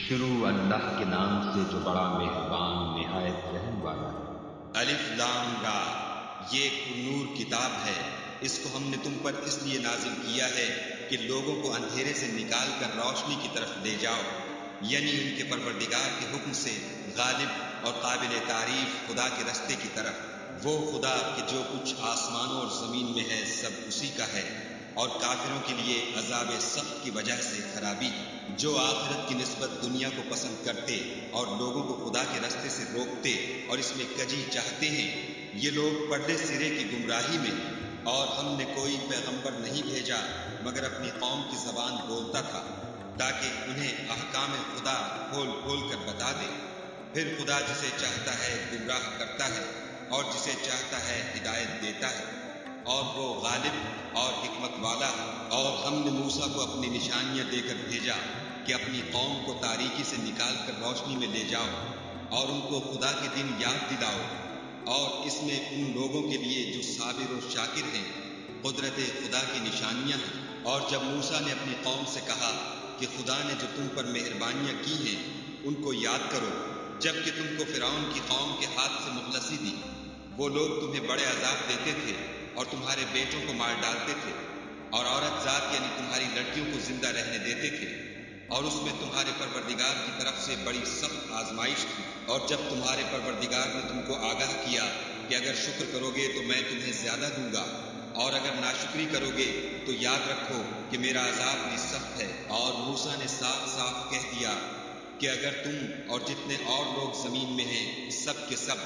شروع اللہ کے نام سے جو بڑا مہربان نہایت رحم والا ہے۔ الف لام را، یہ ایک نور کتاب ہے، اس کو ہم نے تم پر اس لیے نازل کیا ہے کہ لوگوں کو اندھیرے سے نکال کر روشنی کی طرف لے جاؤ، یعنی ان کے پروردگار کے حکم سے غالب اور قابل تعریف خدا کے رستے کی طرف۔ وہ خدا کہ جو کچھ آسمانوں اور زمین میں ہے سب اسی کا ہے، اور کافروں کے لیے عذاب سخت کی وجہ سے خرابی، جو آخرت کی نسبت دنیا کو پسند کرتے اور لوگوں کو خدا کے رستے سے روکتے اور اس میں کجی چاہتے ہیں، یہ لوگ پردے سرے کی گمراہی میں ہیں۔ اور ہم نے کوئی پیغمبر نہیں بھیجا مگر اپنی قوم کی زبان بولتا تھا، تاکہ انہیں احکام خدا کھول کھول کر بتا دے۔ پھر خدا جسے چاہتا ہے گمراہ کرتا ہے اور جسے چاہتا ہے ہدایت دیتا ہے، اور وہ غالب اور حکمت والا ہے۔ اور ہم نے موسیٰ کو اپنی نشانیاں دے کر بھیجا کہ اپنی قوم کو تاریکی سے نکال کر روشنی میں لے جاؤ اور ان کو خدا کے دن یاد دلاؤ، اور اس میں ان لوگوں کے لیے جو صابر و شاکر ہیں قدرت خدا کی نشانیاں ہیں۔ اور جب موسیٰ نے اپنی قوم سے کہا کہ خدا نے جو تم پر مہربانیاں کی ہیں ان کو یاد کرو، جب کہ تم کو فرعون کی قوم کے ہاتھ سے مخلصی دی، وہ لوگ تمہیں بڑے عذاب دیتے تھے اور تمہارے بیٹوں کو مار ڈالتے تھے، اور عورت ذات یعنی تمہاری لڑکیوں کو زندہ رہنے دیتے تھے، اور اس میں تمہارے پروردگار کی طرف سے بڑی سخت آزمائش تھی۔ اور جب تمہارے پروردگار نے تم کو آگاہ کیا کہ اگر شکر کرو گے تو میں تمہیں زیادہ دوں گا، اور اگر ناشکری کرو گے تو یاد رکھو کہ میرا عذاب بھی سخت ہے۔ اور موسیٰ نے صاف صاف کہہ دیا کہ اگر تم اور جتنے اور لوگ زمین میں ہیں سب کے سب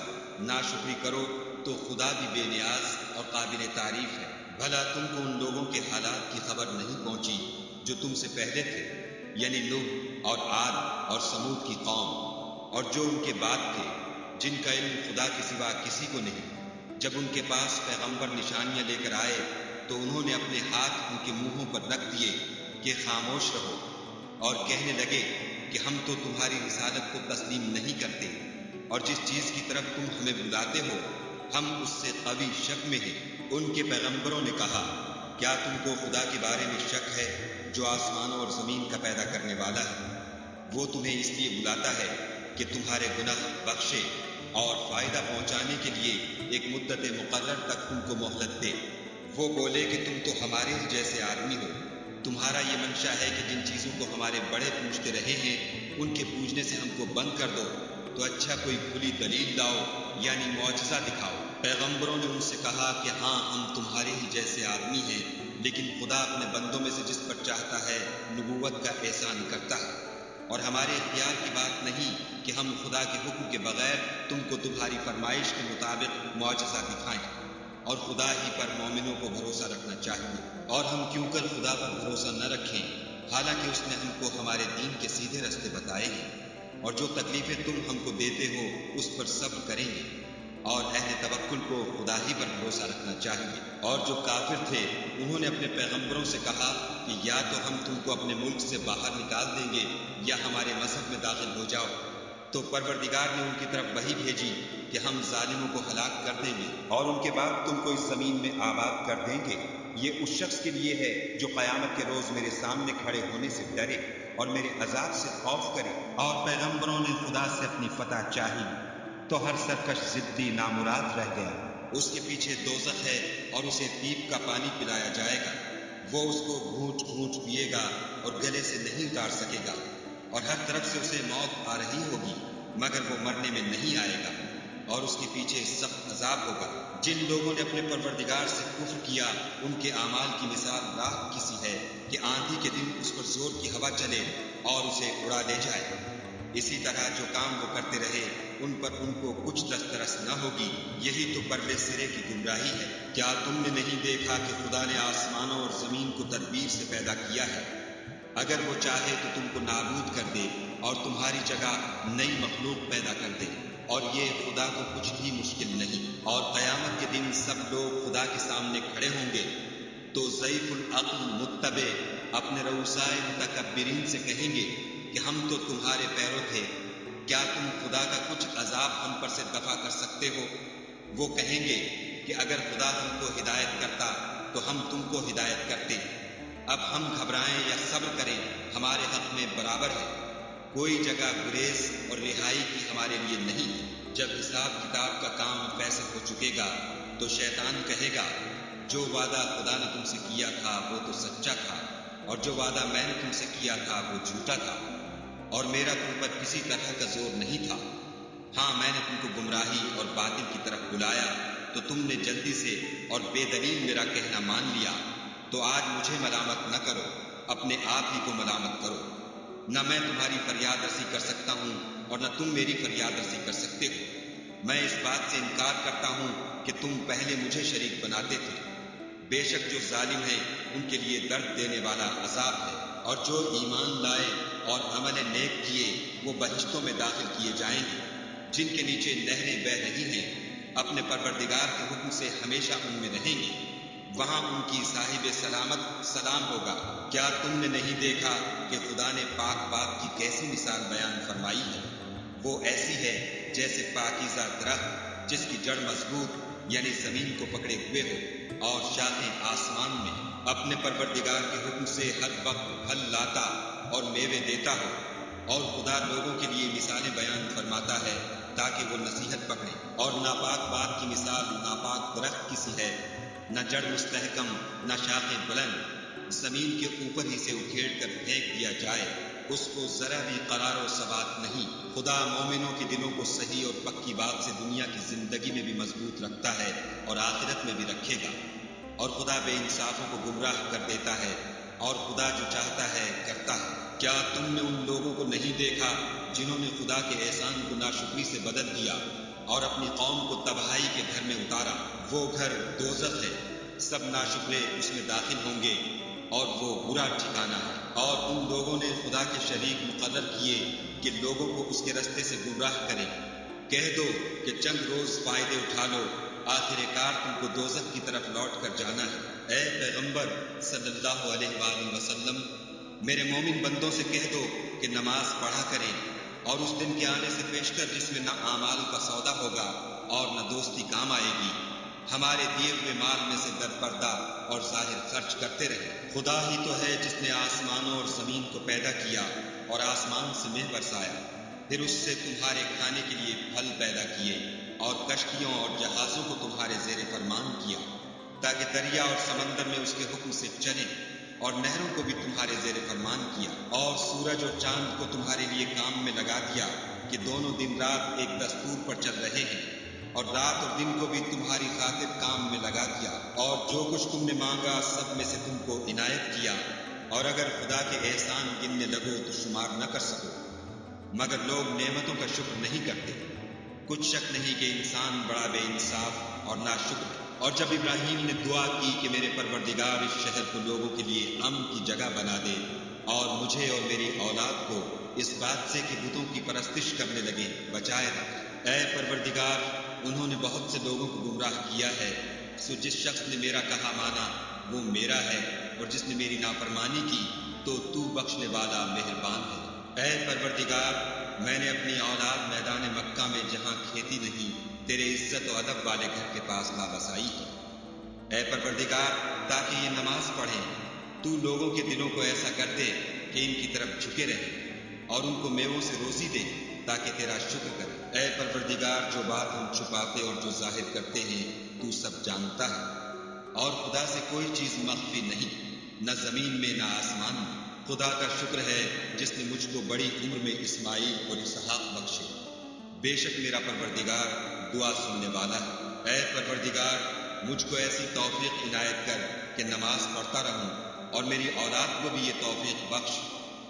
ناشکری کرو تو خدا بھی بے نیاز اور قابل تعریف ہے۔ بھلا تم کو ان لوگوں کے حالات کی خبر نہیں پہنچی جو تم سے پہلے تھے، یعنی نوح اور عاد اور سمود کی قوم، اور جو ان کے بعد تھے، جن کا علم خدا کے سوا کسی کو نہیں۔ جب ان کے پاس پیغمبر نشانیاں لے کر آئے تو انہوں نے اپنے ہاتھ ان کے منہوں پر رکھ دیے کہ خاموش رہو، اور کہنے لگے کہ ہم تو تمہاری رسالت کو تسلیم نہیں کرتے، اور جس چیز کی طرف تم ہمیں بلاتے ہو ہم اس سے قوی شک میں ہیں۔ ان کے پیغمبروں نے کہا، کیا تم کو خدا کے بارے میں شک ہے جو آسمانوں اور زمین کا پیدا کرنے والا ہے؟ وہ تمہیں اس لیے بلاتا ہے کہ تمہارے گناہ بخشے اور فائدہ پہنچانے کے لیے ایک مدت مقرر تک تم کو مہلت دے۔ وہ بولے کہ تم تو ہمارے ہی جیسے آدمی ہو، تمہارا یہ منشا ہے کہ جن چیزوں کو ہمارے بڑے پوجتے رہے ہیں ان کے پوجنے سے ہم کو بند کر دو، تو اچھا کوئی کھلی دلیل لاؤ یعنی معجزہ دکھاؤ۔ پیغمبروں نے ان سے کہا کہ ہاں ہم تمہارے ہی جیسے آدمی ہیں، لیکن خدا اپنے بندوں میں سے جس پر چاہتا ہے نبوت کا احسان کرتا ہے، اور ہمارے اختیار کی بات نہیں کہ ہم خدا کے حکم کے بغیر تم کو تمہاری فرمائش کے مطابق معجزہ دکھائیں، اور خدا ہی پر مومنوں کو بھروسہ رکھنا چاہیے۔ اور ہم کیوں کر خدا پر بھروسہ نہ رکھیں حالانکہ اس نے ہم کو ہمارے دین کے سیدھے رستے بتائے ہیں، اور جو تکلیفیں تم ہم کو دیتے ہو اس پر صبر کریں گے، اور اہل توکل کو خدا ہی پر بھروسہ رکھنا چاہیے۔ اور جو کافر تھے انہوں نے اپنے پیغمبروں سے کہا کہ یا تو ہم تم کو اپنے ملک سے باہر نکال دیں گے یا ہمارے مذہب میں داخل ہو جاؤ۔ تو پروردگار نے ان کی طرف وحی بھیجی کہ ہم ظالموں کو ہلاک کر دیں گے اور ان کے بعد تم کو اس زمین میں آباد کر دیں گے۔ یہ اس شخص کے لیے ہے جو قیامت کے روز میرے سامنے کھڑے ہونے سے ڈرے اور میرے عذاب سے خوف کرے۔ اور پیغمبروں نے خدا سے اپنی فتح چاہی تو ہر سرکش ضدی نامراد رہ گیا۔ اس کے پیچھے دوزخ ہے اور اسے پیپ کا پانی پلایا جائے گا، وہ اس کو گھونٹ گھونٹ پیے گا اور گلے سے نہیں اتار سکے گا، اور ہر طرف سے اسے موت آ رہی ہوگی مگر وہ مرنے میں نہیں آئے گا، اور اس کے پیچھے سخت عذاب ہوگا۔ جن لوگوں نے اپنے پروردگار سے کفر کیا ان کے اعمال کی مثال راہ کسی ہے کہ آندھی کے دن اس پر زور کی ہوا چلے اور اسے اڑا لے جائے۔ اسی طرح جو کام وہ کرتے رہے ان پر ان کو کچھ دسترس نہ ہوگی، یہی تو پرلے سرے کی گمراہی ہے۔ کیا تم نے نہیں دیکھا کہ خدا نے آسمانوں اور زمین کو تدبیر سے پیدا کیا ہے؟ اگر وہ چاہے تو تم کو نابود کر دے اور تمہاری جگہ نئی مخلوق پیدا کر دے، اور یہ خدا کو کچھ بھی مشکل نہیں۔ اور قیامت کے دن سب لوگ خدا کے سامنے کھڑے ہوں گے تو ضعیف العقل متبع اپنے رؤسائے متکبرین سے کہیں گے کہ ہم تو تمہارے پیرو تھے، کیا تم خدا کا کچھ عذاب ہم پر سے دفع کر سکتے ہو؟ وہ کہیں گے کہ اگر خدا ہم کو ہدایت کرتا تو ہم تم کو ہدایت کرتے، اب ہم گھبرائیں یا صبر کریں ہمارے حق میں برابر ہے۔ کوئی جگہ گریز اور رہائی کی ہمارے لیے نہیں ہے۔ جب حساب کتاب کا کام فیصل ہو چکے گا تو شیطان کہے گا جو وعدہ خدا نے تم سے کیا تھا وہ تو سچا تھا، اور جو وعدہ میں نے تم سے کیا تھا وہ جھوٹا تھا، اور میرا تم پر کسی طرح کا زور نہیں تھا۔ ہاں، میں نے تم کو گمراہی اور باطل کی طرف بلایا تو تم نے جلدی سے اور بے دلیل میرا کہنا مان لیا۔ تو آج مجھے ملامت نہ کرو، اپنے آپ ہی کو ملامت کرو۔ نہ میں تمہاری فریاد رسی کر سکتا ہوں اور نہ تم میری فریاد رسی کر سکتے ہو۔ میں اس بات سے انکار کرتا ہوں کہ تم پہلے مجھے شریک بناتے تھے۔ بے شک جو ظالم ہیں ان کے لیے درد دینے والا عذاب ہے، اور جو ایمان لائے اور عمل نیک کیے وہ بہشتوں میں داخل کیے جائیں گے، جن کے نیچے نہریں بہہ رہی ہیں، اپنے پروردگار کے حکم سے ہمیشہ ان میں رہیں گے۔ وہاں ان کی صاحب سلامت سلام ہوگا۔ کیا تم نے نہیں دیکھا کہ خدا نے پاک بات کی کیسی مثال بیان فرمائی ہے؟ وہ ایسی ہے جیسے پاکیزہ درخت جس کی جڑ مضبوط یعنی زمین کو پکڑے ہوئے ہو اور شاخیں آسمان میں، اپنے پروردگار کے حکم سے ہر وقت پھل لاتا اور میوے دیتا ہو۔ اور خدا لوگوں کے لیے مثالیں بیان فرماتا ہے تاکہ وہ نصیحت پکڑیں۔ اور ناپاک بات کی مثال ناپاک درخت کی سی ہے، نہ جڑ مستحکم نہ شاخیں بلند، زمین کے اوپر ہی سے اکھیڑ کر پھینک دیا جائے، اس کو ذرا بھی قرار و ثبات نہیں۔ خدا مومنوں کے دلوں کو صحیح اور پکی بات سے دنیا کی زندگی میں بھی مضبوط رکھتا ہے اور آخرت میں بھی رکھے گا، اور خدا بے انصافوں کو گمراہ کر دیتا ہے، اور خدا جو چاہتا ہے کرتا ہے۔ کیا تم نے ان لوگوں کو نہیں دیکھا جنہوں نے خدا کے احسان کو ناشکری سے بدل دیا اور اپنی قوم کو تباہی کے گھر میں اتارا؟ وہ گھر دوزخ ہے، سب ناشکرے اس میں داخل ہوں گے، اور وہ برا ٹھکانہ ہے۔ اور ان لوگوں نے خدا کے شریک مقرر کیے کہ لوگوں کو اس کے رستے سے گمراہ کریں۔ کہہ دو کہ چند روز فائدے اٹھا لو، آخر کار تم کو دوزخ کی طرف لوٹ کر جانا ہے۔ اے پیغمبر صلی اللہ علیہ وآلہ وسلم، میرے مومن بندوں سے کہہ دو کہ نماز پڑھا کریں، اور اس دن کے آنے سے پیشتر جس میں نہ اعمال کا سودا ہوگا اور نہ دوستی کام آئے گی، ہمارے دیے ہوئے مال میں سے در پردہ اور ظاہر خرچ کرتے رہے۔ خدا ہی تو ہے جس نے آسمانوں اور زمین کو پیدا کیا اور آسمان سے مہ برسایا، پھر اس سے تمہارے کھانے کے لیے پھل پیدا کیے، اور کشتیوں اور جہازوں کو تمہارے زیر فرمان کیا تاکہ دریا اور سمندر میں اس کے حکم سے چلیں، اور نہروں کو بھی تمہارے زیر فرمان کیا، اور سورج اور چاند کو تمہارے لیے کام میں لگا دیا کہ دونوں دن رات ایک دستور پر چل رہے ہیں، اور رات اور دن کو بھی تمہاری خاطر کام میں لگا دیا، اور جو کچھ تم نے مانگا سب میں سے تم کو عنایت کیا، اور اگر خدا کے احسان گننے لگو تو شمار نہ کر سکو، مگر لوگ نعمتوں کا شکر نہیں کرتے۔ کچھ شک نہیں کہ انسان بڑا بے انصاف اور ناشکر ہے۔ اور جب ابراہیم نے دعا کی کہ میرے پروردگار اس شہر کو لوگوں کے لیے امن کی جگہ بنا دے اور مجھے اور میری اولاد کو اس بات سے کہ بتوں کی پرستش کرنے لگے بچائے رکھ، اے پروردگار انہوں نے بہت سے لوگوں کو گمراہ کیا ہے، سو جس شخص نے میرا کہا مانا وہ میرا ہے، اور جس نے میری نافرمانی کی تو بخشنے والا مہربان ہے۔ اے پروردگار میں نے اپنی اولاد میدان مکہ میں جہاں کھیتی نہیں تیرے عزت و ادب والے گھر کے پاس وابسائی ہے۔ اے پروردگار تاکہ یہ نماز پڑھیں، تو لوگوں کے دلوں کو ایسا کر دے کہ ان کی طرف جھکے رہیں، اور ان کو میووں سے روزی دے تاکہ تیرا شکر کریں۔ اے پروردگار جو بات ہم چھپاتے اور جو ظاہر کرتے ہیں تو سب جانتا ہے، اور خدا سے کوئی چیز مخفی نہیں، نہ زمین میں نہ آسمان میں۔ خدا کا شکر ہے جس نے مجھ کو بڑی عمر میں اسماعیل اور اسحاق بخشے، بے شک میرا پروردگار دعا سننے والا ہے۔ اے پروردگار مجھ کو ایسی توفیق عنایت کر کہ نماز پڑھتا رہوں، اور میری اولاد کو بھی یہ توفیق بخش۔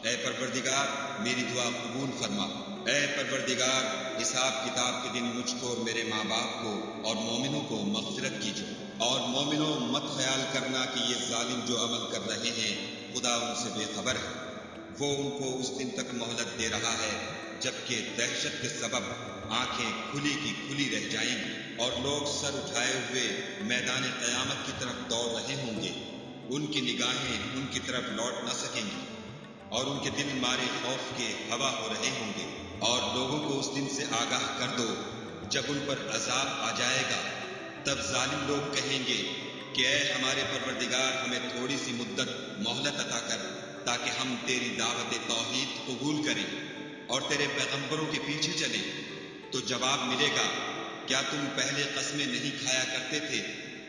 اے پروردگار میری دعا قبول فرما۔ اے پروردگار حساب کتاب کے دن مجھ کو اور میرے ماں باپ کو اور مومنوں کو مغفرت کیجو، اور مومنوں مت خیال کرنا کہ یہ ظالم جو عمل کر رہے ہیں خدا ان سے بے خبر ہے، وہ ان کو اس دن تک مہلت دے رہا ہے جبکہ دہشت کے سبب آنکھیں کھلی کی کھلی رہ جائیں گی، اور لوگ سر اٹھائے ہوئے میدان قیامت کی طرف دوڑ رہے ہوں گے، ان کی نگاہیں ان کی طرف لوٹ نہ سکیں گی، اور ان کے دل مارے خوف کے ہوا ہو رہے ہوں گے۔ اور لوگوں کو اس دن سے آگاہ کر دو جب ان پر عذاب آ جائے گا، تب ظالم لوگ کہیں گے کہ اے ہمارے پروردگار ہمیں تھوڑی سی مدت مہلت عطا کر تاکہ ہم تیری دعوت توحید قبول کریں۔ اور تیرے پیغمبروں کے پیچھے چلیں تو جواب ملے گا، کیا تم پہلے قسمیں نہیں کھایا کرتے تھے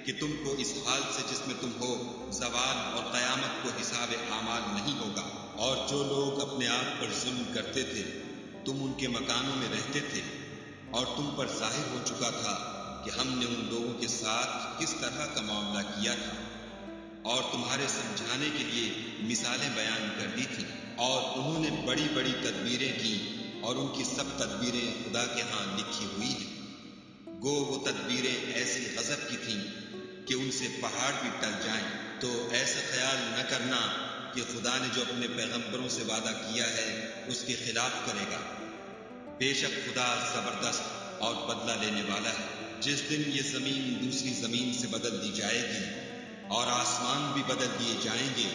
کہ تم کو اس حال سے جس میں تم ہو زوال اور قیامت کو حساب اعمال نہیں ہوگا؟ اور جو لوگ اپنے آپ پر ظلم کرتے تھے تم ان کے مکانوں میں رہتے تھے، اور تم پر ظاہر ہو چکا تھا کہ ہم نے ان لوگوں کے ساتھ کس طرح کا معاملہ کیا تھا، اور تمہارے سمجھانے کے لیے مثالیں بیان کر دی تھیں، اور انہوں نے بڑی بڑی تدبیریں کی، اور ان کی سب تدبیریں خدا کے ہاں لکھی ہوئی ہیں۔ گو وہ تدبیریں ایسی غضب کی تھیں کہ ان سے پہاڑ بھی ٹل جائیں، تو ایسا خیال نہ کرنا کہ خدا نے جو اپنے پیغمبروں سے وعدہ کیا ہے اس کے خلاف کرے گا۔ بے شک خدا زبردست اور بدلہ لینے والا ہے۔ جس دن یہ زمین دوسری زمین سے بدل دی جائے گی اور آسمان بھی بدل دیے جائیں گے،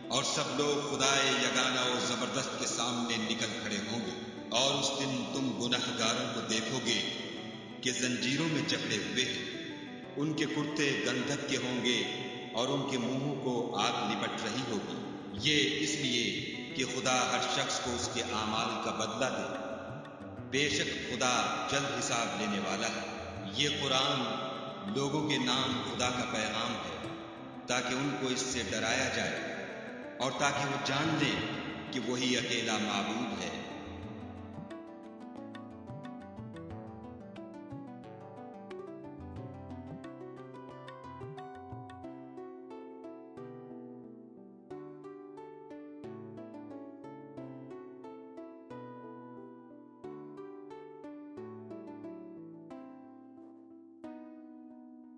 اور سب لوگ خدائے یگانہ و زبردست کے سامنے نکل کھڑے ہوں گے، اور اس دن تم گنہگاروں کو دیکھو گے کہ زنجیروں میں جکڑے ہوئے ہیں، ان کے کرتے گندھک کے ہوں گے اور ان کے منہوں کو آگ لپٹ رہی ہوگی۔ یہ اس لیے کہ خدا ہر شخص کو اس کے اعمال کا بدلہ دے۔ بے شک خدا جلد حساب لینے والا ہے۔ یہ قرآن لوگوں کے نام خدا کا پیغام ہے تاکہ ان کو اس سے ڈرایا جائے اور تاکہ وہ جان لیں کہ وہی اکیلا معبود ہے۔